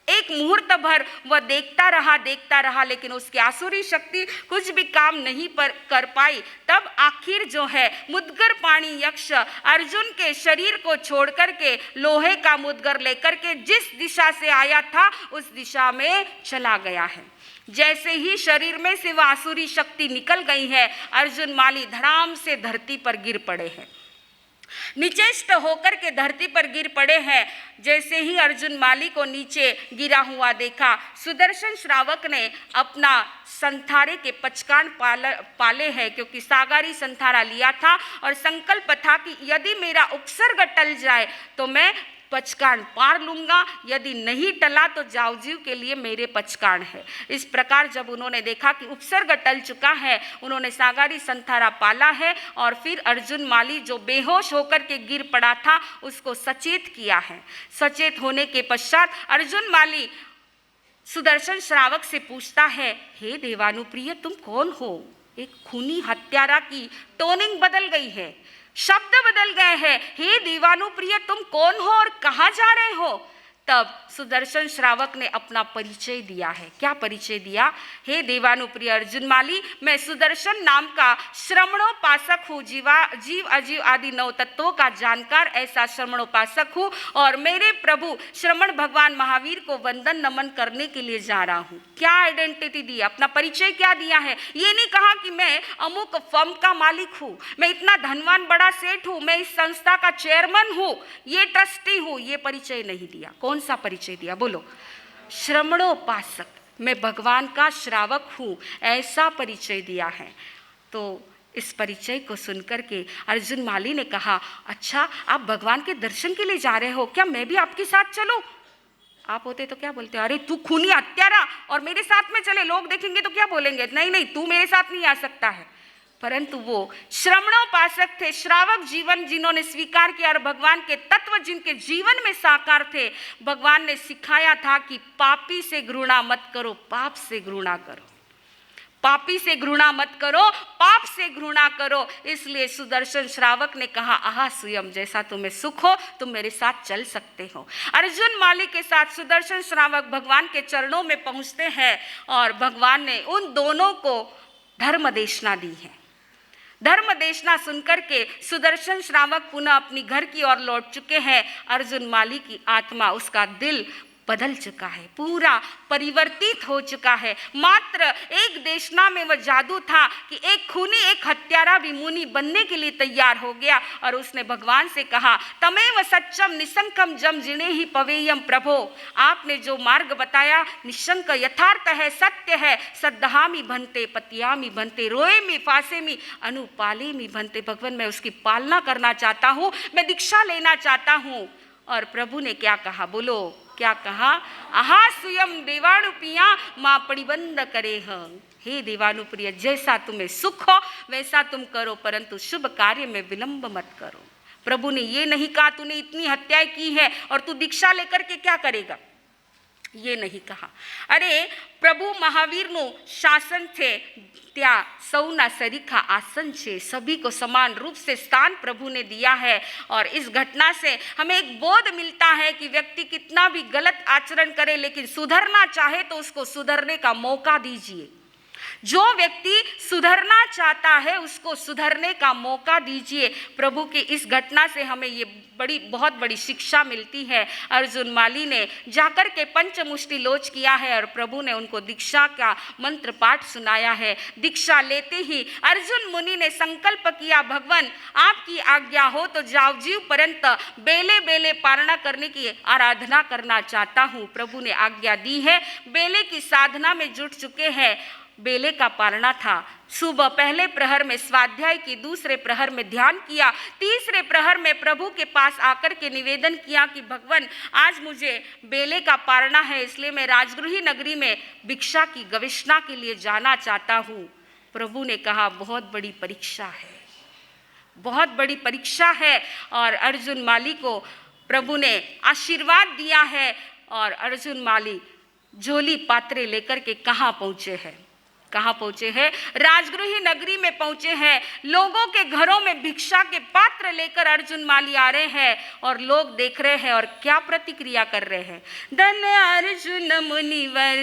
एक मुहूर्त भर वह देखता रहा, लेकिन उसकी आसुरी शक्ति कुछ भी काम नहीं कर पाई। तब आखिर जो है मुद्गर पाणी यक्ष अर्जुन के शरीर को छोड़ करके लोहे का मुद्गर लेकर के जिस दिशा से आया था उस दिशा में चला गया है। जैसे ही शरीर में से वह आसुरी शक्ति निकल गई है, अर्जुन माली धड़ाम से धरती पर गिर पड़े हैं, निचेष्ट होकर के धरती पर गिर पड़े हैं। जैसे ही अर्जुन माली को नीचे गिरा हुआ देखा, सुदर्शन श्रावक ने अपना संथारे के पचकान पाले हैं, क्योंकि सागारी संथारा लिया था और संकल्प था कि यदि मेरा उपसर्ग टल जाए तो मैं पचकान पार लूंगा, यदि नहीं टला तो जावजीव के लिए मेरे पचकान है। इस प्रकार जब उन्होंने देखा कि उपसर्ग टल चुका है, उन्होंने सागारी संथारा पाला है और फिर अर्जुन माली जो बेहोश होकर के गिर पड़ा था उसको सचेत किया है। सचेत होने के पश्चात अर्जुन माली सुदर्शन श्रावक से पूछता है, हे देवानुप्रिय तुम कौन हो? एक खूनी हत्यारा की टोनिंग बदल गई है, शब्द बदल गए हैं। हे देवानुप्रिय तुम कौन हो और कहाँ जा रहे हो? तब सुदर्शन श्रावक ने अपना परिचय दिया है। क्या परिचय दिया? हे देवानुप्रिय अर्जुन माली, मैं सुदर्शन नाम का श्रमणोपासक हूँ, जीव अजीव आदि 9 तत्वों का जानकार ऐसा श्रमणोपासक हूँ और मेरे प्रभु श्रमण भगवान महावीर को वंदन नमन करने के लिए जा रहा हूँ। क्या आइडेंटिटी दी, अपना परिचय क्या दिया है? ये नहीं कहा कि मैं अमुक फर्म का मालिक हूँ, मैं इतना धनवान बड़ा सेठ हूँ, मैं इस संस्था का चेयरमैन हूँ, ये ट्रस्टी हूँ, ये परिचय नहीं दिया। कौन सा परिचय दिया? बोलो, श्रमणोपासक, मैं भगवान का श्रावक हूँ, ऐसा परिचय दिया है। तो इस परिचय को सुनकर के अर्जुन माली ने कहा, अच्छा आप भगवान के दर्शन के लिए जा रहे हो, क्या मैं भी आपके साथ चलूं? आप होते तो क्या बोलते? अरे तू खूनी हत्यारा और मेरे साथ में चले, लोग देखेंगे तो क्या बोलेंगे? नहीं नहीं, तू मेरे साथ नहीं आ सकता है। परंतु वो श्रमणोपासक थे, श्रावक जीवन जिन्होंने स्वीकार किया और भगवान के तत्व जिनके जीवन में साकार थे। भगवान ने सिखाया था कि पापी से घृणा मत करो, पाप से घृणा करो, पापी से घृणा मत करो, पाप से घृणा करो। इसलिए सुदर्शन श्रावक ने कहा, आहा स्वयं जैसा तुम्हें सुख हो तुम मेरे साथ चल सकते हो। अर्जुन माली के साथ सुदर्शन श्रावक भगवान के चरणों में पहुंचते हैं और भगवान ने उन दोनों को धर्म देशना दी है। धर्म देशना सुनकर के सुदर्शन श्रावक पुनः अपनी घर की ओर लौट चुके हैं। अर्जुन माली की आत्मा, उसका दिल बदल चुका है, पूरा परिवर्तित हो चुका है। मात्र एक देशना में वह जादू था कि एक खूनी, एक हत्यारा भी मुनि बनने के लिए तैयार हो गया और उसने भगवान से कहा, तमेव सच्चम निशंकम जम जिणे ही पवेयम प्रभो, आपने जो मार्ग बताया निशंक यथार्थ है, सत्य है। सद्दहामि भन्ते पतियामि भन्ते रोएमि फासेमि अनुपालेमि भन्ते। भगवान मैं उसकी पालना करना चाहता हूँ, मैं दीक्षा लेना चाहता हूँ। और प्रभु ने क्या कहा? बोलो क्या कहा? आहा स्वयं देवाणुपिया माँ परिबंध करे ह। हे देवानुप्रिय, जैसा तुम्हें सुख हो वैसा तुम करो, परंतु शुभ कार्य में विलंब मत करो। प्रभु ने ये नहीं कहा तूने इतनी हत्याएं की है और तू दीक्षा लेकर के क्या करेगा, ये नहीं कहा। अरे प्रभु महावीरનું શાસન છે, ત્યાં સૌના સરીખા આસન છે, सभी को समान रूप से स्थान प्रभु ने दिया है। और इस घटना से हमें एक बोध मिलता है कि व्यक्ति कितना भी गलत आचरण करे लेकिन सुधरना चाहे तो उसको सुधरने का मौका दीजिए। जो व्यक्ति सुधरना चाहता है उसको सुधरने का मौका दीजिए। प्रभु की इस घटना से हमें ये बहुत बड़ी शिक्षा मिलती है। अर्जुन माली ने जाकर के पंचमुष्टि लोच किया है और प्रभु ने उनको दीक्षा का मंत्र पाठ सुनाया है। दीक्षा लेते ही अर्जुन मुनि ने संकल्प किया, भगवान आपकी आज्ञा हो तो जाव जीव पर्यंत बेले बेले पारणा करने की आराधना करना चाहता हूँ। प्रभु ने आज्ञा दी है। बेले की साधना में जुट चुके हैं। बेले का पारणा था। सुबह पहले प्रहर में स्वाध्याय की, दूसरे प्रहर में ध्यान किया, तीसरे प्रहर में प्रभु के पास आकर के निवेदन किया कि भगवान आज मुझे बेले का पारणा है, इसलिए मैं राजगृही नगरी में भिक्षा की गवेषणा के लिए जाना चाहता हूँ। प्रभु ने कहा बहुत बड़ी परीक्षा है, बहुत बड़ी परीक्षा है। और अर्जुन माली को प्रभु ने आशीर्वाद दिया है और अर्जुन माली झोली पात्रे लेकर के कहाँ पहुँचे हैं, कहाँ पहुँचे हैं? राजगृही नगरी में पहुँचे हैं। लोगों के घरों में भिक्षा के पात्र लेकर अर्जुन माली आ रहे हैं और लोग देख रहे हैं और क्या प्रतिक्रिया कर रहे हैं। धन अर्जुन मुनिवर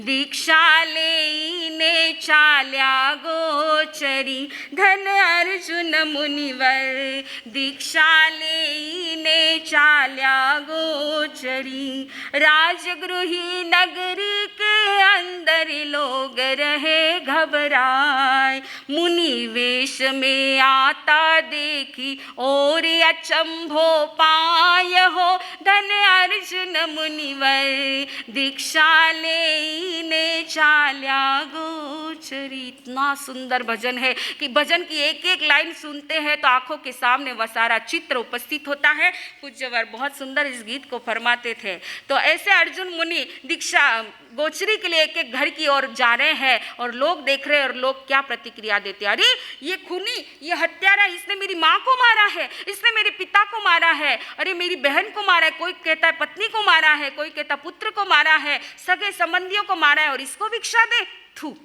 दीक्षा लेने चाल्या गोचरी, धन अर्जुन मुनिवर दीक्षा लेने चाल्या गोचरी। राजगृही नगरी के अंदर लोग रहे घबराए, मुनि वेश में आता देखी और अचंभो पाय हो। धन अर्जुन मुनिवर दीक्षा लेने चाल्या गोचरी। इतना सुंदर भजन है कि भजन की एक एक लाइन सुनते हैं तो आंखों के सामने वह सारा चित्र उपस्थित होता है। पूज्यवर बहुत सुंदर इस गीत को फरमाते थे। तो ऐसे अर्जुन मुनि दीक्षा गोचरी के लिए एक एक घर की ओर जा रहे हैं और लोग देख रहे हैं और लोग क्या प्रतिक्रिया देते हैं। अरे ये खूनी, ये हत्यारा, इसने मेरी माँ को मारा है, इसने मेरे पिता को मारा है, अरे मेरी बहन को मारा है, कोई कहता है पत्नी को मारा है, कोई कहता पुत्र को मारा है, सगे संबंधियों को मारा है और इसको भिक्षा दे, थू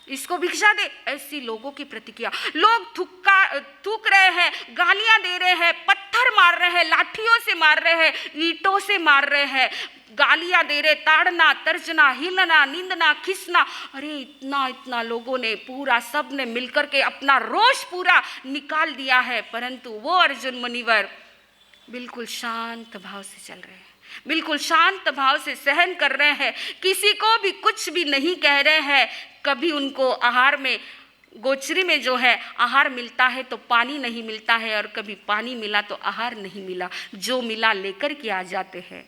इसको भिक्षा दे। ऐसी लोगों की प्रतिक्रिया। लोग थूक रहे हैं, गालियां दे रहे हैं, पत्थर मार रहे हैं, लाठियों से मार रहे हैं, ईंटों से मार रहे हैं, गालियां दे रहे, ताड़ना, तर्जना, हिलना, निंदना, खिसना। अरे इतना इतना लोगों ने पूरा सब ने मिलकर के अपना रोष पूरा निकाल दिया है। परंतु वो अर्जुन मुनिवर बिल्कुल शांत भाव से चल रहे हैं, बिल्कुल शांत भाव से सहन कर रहे हैं, किसी को भी कुछ भी नहीं कह रहे हैं। कभी उनको आहार में, गोचरी में जो है आहार मिलता है तो पानी नहीं मिलता है, और कभी पानी मिला तो आहार नहीं मिला। जो मिला लेकर के आ जाते हैं,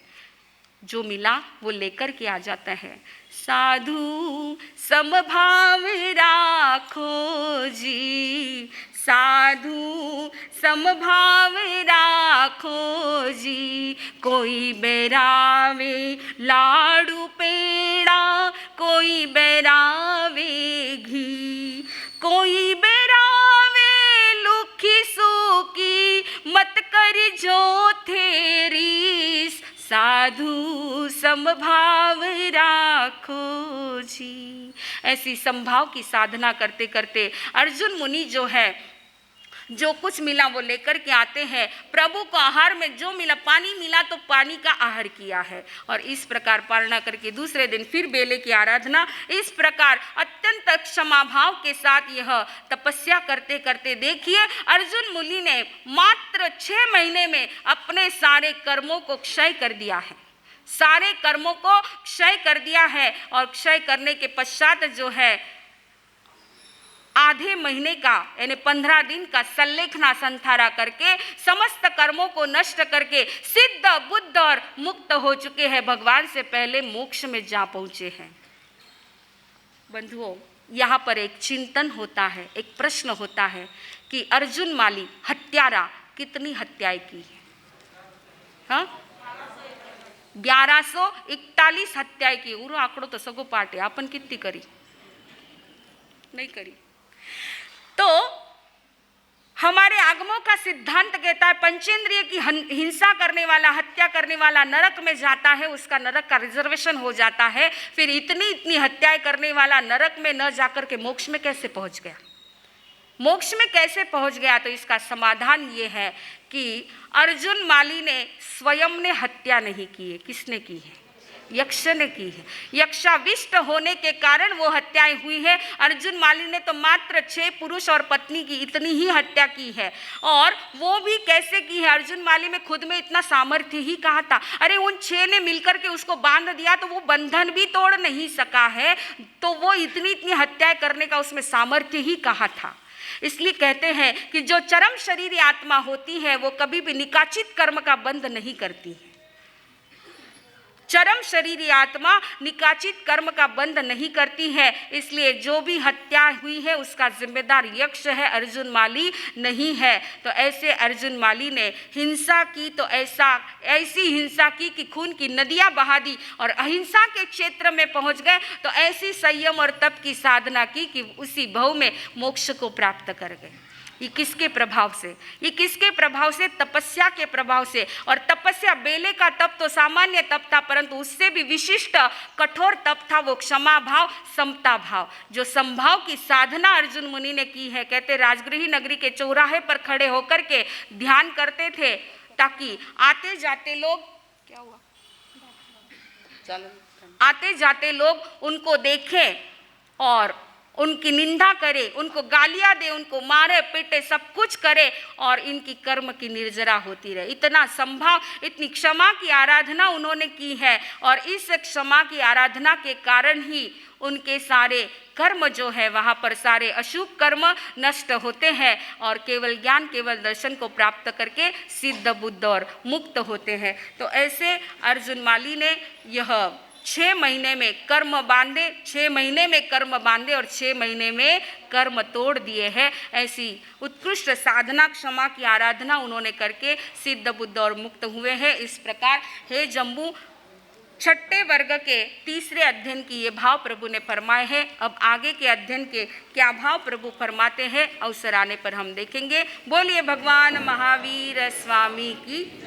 जो मिला वो लेकर के आ जाता है। साधु समभाव राखो जी, साधु समभाव राखो जी। कोई बैरावे लाडू पेड़ा, कोई बैरावे घी, कोई बैरावे लुखी सूकी, मत कर जो तेरी। साधु समभाव राखो जी। ऐसी समभाव की साधना करते करते अर्जुन मुनि जो है, जो कुछ मिला वो लेकर के आते हैं। प्रभु को आहार में जो मिला, पानी मिला तो पानी का आहार किया है और इस प्रकार पारणा करके दूसरे दिन फिर बेले की आराधना। इस प्रकार अत्यंत क्षमा भाव के साथ यह तपस्या करते करते देखिए अर्जुन मुनि ने मात्र 6 महीने में अपने सारे कर्मों को क्षय कर दिया है, सारे कर्मों को क्षय कर दिया है। और क्षय करने के पश्चात जो है आधे महीने का यानी 15 दिन का सल्लेखना संथारा करके समस्त कर्मों को नष्ट करके सिद्ध बुद्ध और मुक्त हो चुके हैं, भगवान से पहले मोक्ष में जा पहुंचे हैं। बंधुओं, यहाँ पर एक चिंतन होता है, एक प्रश्न होता है कि अर्जुन माली हत्यारा कितनी हत्याएं की है? हाँ, 1141 हत्याएं की। उरो आंकड़ो तो सगो पाटे, आपन कितनी करी? नहीं करी। तो हमारे आगमों का सिद्धांत कहता है पंचेंद्रिय की हिंसा करने वाला, हत्या करने वाला नरक में जाता है, उसका नरक का रिजर्वेशन हो जाता है। फिर इतनी हत्याएं करने वाला नरक में न जाकर के मोक्ष में कैसे पहुंच गया? मोक्ष में कैसे पहुंच गया? तो इसका समाधान ये है कि अर्जुन माली ने स्वयं ने हत्या नहीं की है। किसने की है? यक्ष ने की है। यक्षाविष्ट होने के कारण वो हत्याएं हुई है। अर्जुन माली ने तो मात्र 6 पुरुष और पत्नी की इतनी ही हत्या की है। और वो भी कैसे की है? अर्जुन माली में खुद में इतना सामर्थ्य ही कहा था? अरे उन 6 ने मिलकर के उसको बांध दिया तो वो बंधन भी तोड़ नहीं सका है, तो वो इतनी हत्याएं करने का उसमें सामर्थ्य ही कहा था। इसलिए कहते हैं कि जो चरम शरीर आत्मा होती है वो कभी भी निकाचित कर्म का बंध नहीं करती है। चरम शरीरी आत्मा निकाचित कर्म का बंध नहीं करती है। इसलिए जो भी हत्या हुई है उसका जिम्मेदार यक्ष है, अर्जुन माली नहीं है। तो ऐसे अर्जुन माली ने हिंसा की तो ऐसी हिंसा की कि खून की नदियां बहा दी और अहिंसा के क्षेत्र में पहुंच गए। तो ऐसी संयम और तप की साधना की कि उसी भव में मोक्ष को प्राप्त कर गए। ये किसके प्रभाव से? ये किसके प्रभाव से? तपस्या के प्रभाव से। और तपस्या, बेले का तप तो सामान्य तप था, परंतु उससे भी विशिष्ट कठोर तप था वो क्षमा भाव, समता भाव। जो समभाव की साधना अर्जुन मुनि ने की है। कहते राजगृही नगरी के चौराहे पर खड़े होकर के ध्यान करते थे ताकि आते जाते लोग, क्या हुआ, आते जाते लोग उनको देखें और उनकी निंदा करे, उनको गालियां दे, उनको मारे पीटे, सब कुछ करे और इनकी कर्म की निर्जरा होती रहे। इतना संभाव, इतनी क्षमा की आराधना उन्होंने की है। और इस क्षमा की आराधना के कारण ही उनके सारे कर्म जो है वहाँ पर सारे अशुभ कर्म नष्ट होते हैं और केवल ज्ञान, केवल दर्शन को प्राप्त करके सिद्ध बुद्ध और मुक्त होते हैं। तो ऐसे अर्जुन माली ने यह 6 महीने में कर्म बांधे, 6 महीने में कर्म बांधे और 6 महीने में कर्म तोड़ दिए हैं। ऐसी उत्कृष्ट साधना, क्षमा की आराधना उन्होंने करके सिद्ध बुद्ध और मुक्त हुए हैं। इस प्रकार हे जम्बू, 6ठे वर्ग के तीसरे अध्ययन की ये भाव प्रभु ने फरमाए हैं। अब आगे के अध्ययन के क्या भाव प्रभु फरमाते हैं, अवसर आने पर हम देखेंगे। बोलिए भगवान महावीर स्वामी की।